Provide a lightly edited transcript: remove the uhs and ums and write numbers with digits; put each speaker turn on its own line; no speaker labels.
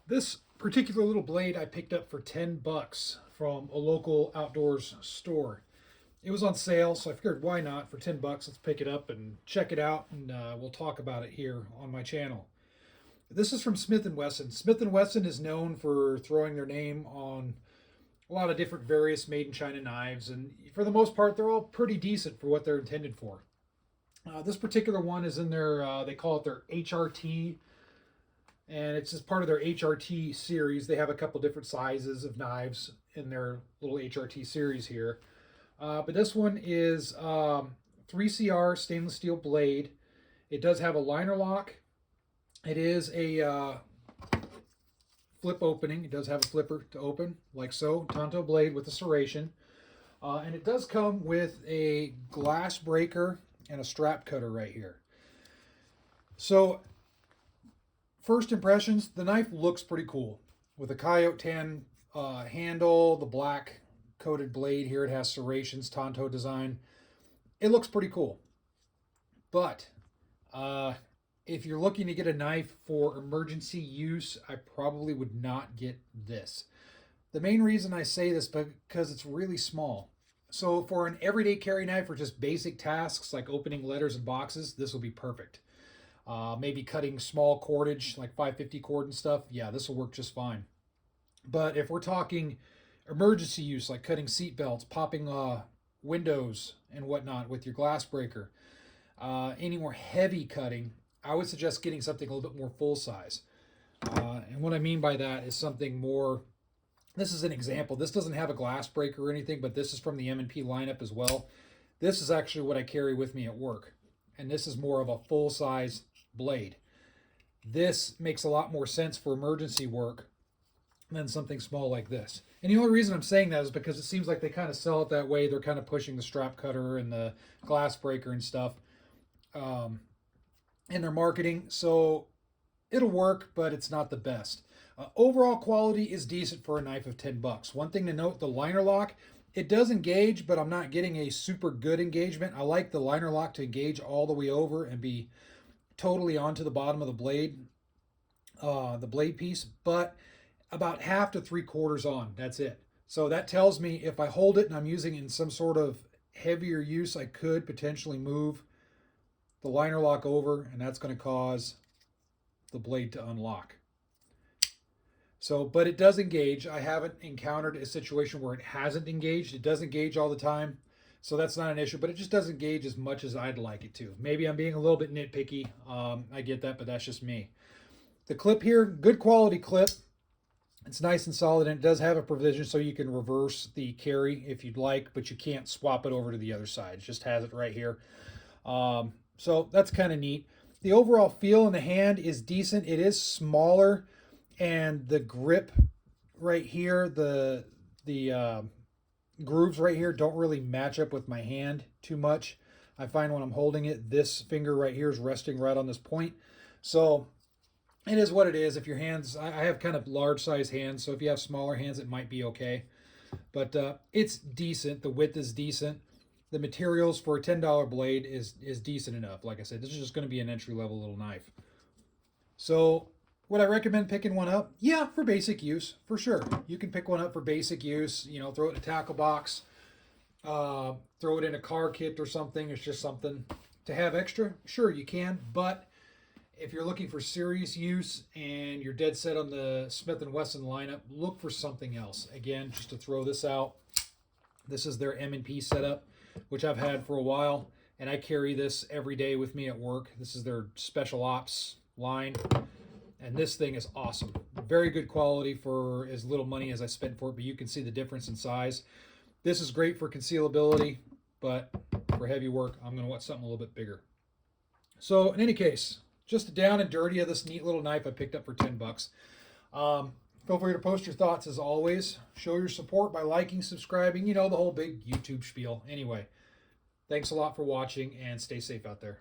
This particular little blade I picked up for 10 bucks from a local outdoors store. It was on sale, so I figured why not? For 10 bucks, let's pick it up and check it out, and we'll talk about it here on my channel. This is from Smith & Wesson. Smith & Wesson is known for throwing their name on a lot of different various made in China knives, and for the most part, they're all pretty decent for what they're intended for. This particular one is in their, they call it their HRT, and it's just part of their HRT series. They have a couple different sizes of knives in their little HRT series here. But this one is 3CR stainless steel blade. It does have a liner lock. It is a flip opening. It does have a flipper to open, like so. Tanto blade with a serration. And it does come with a glass breaker and a strap cutter right here. So, first impressions, the knife looks pretty cool. With a coyote tan handle, the black coated blade here, it has serrations, Tanto design. It looks pretty cool. But if you're looking to get a knife for emergency use, I probably would not get this. The main reason I say this because it's really small. So for an everyday carry knife for just basic tasks like opening letters and boxes, this will be perfect. Maybe cutting small cordage like 550 cord and stuff, yeah, this will work just fine. But if we're talking emergency use like cutting seat belts, popping windows and whatnot with your glass breaker, any more heavy cutting, I would suggest getting something a little bit more full size. And what I mean by that is something more, this is an example. This doesn't have a glass breaker or anything, but this is from the M&P lineup as well. This is actually what I carry with me at work. And this is more of a full size blade. This makes a lot more sense for emergency work than something small like this. And the only reason I'm saying that is because it seems like they kind of sell it that way. They're kind of pushing the strap cutter and the glass breaker and stuff in their marketing. So it'll work, but it's not the best. Overall quality is decent for a knife of 10 bucks. One thing to note, the liner lock, it does engage, but I'm not getting a super good engagement. I like the liner lock to engage all the way over and be totally onto the bottom of the blade piece, but about half to 3/4 on, that's it. So that tells me if I hold it and I'm using it in some sort of heavier use, I could potentially move the liner lock over, and that's going to cause the blade to unlock. So, but it does engage. I haven't encountered a situation where it hasn't engaged. It does engage all the time, so that's not an issue, but it just doesn't engage as much as I'd like it to. Maybe I'm being a little bit nitpicky. I get that, but that's just me. The clip here, good quality clip. It's nice and solid, and it does have a provision so you can reverse the carry if you'd like, but you can't swap it over to the other side. It just has it right here. So that's kind of neat. The overall feel in the hand is decent. It is smaller, and the grip right here, the grooves right here don't really match up with my hand too much. I find when I'm holding it, this finger right here is resting right on this point. So it is what it is. If your hands, I have kind of large size hands, so if you have smaller hands, it might be okay. But it's decent. The width is decent. The materials for a $10 blade is decent enough. Like I said, this is just going to be an entry-level little knife. So would I recommend picking one up? Yeah, for basic use, for sure. You can pick one up for basic use. You know, throw it in a tackle box, throw it in a car kit or something. It's just something to have extra. Sure, you can, but if you're looking for serious use and you're dead set on the Smith & Wesson lineup, look for something else. Again, just to throw this out, this is their M&P setup, which I've had for a while, and I carry this every day with me at work. This is their special ops line, and this thing is awesome. Very good quality for as little money as I spent for it, but you can see the difference in size. This is great for concealability, but for heavy work, I'm going to want something a little bit bigger. So in any case, just a down and dirty of this neat little knife I picked up for 10 bucks. Feel free to post your thoughts as always. Show your support by liking, subscribing, you know, the whole big YouTube spiel. Anyway, thanks a lot for watching, and stay safe out there.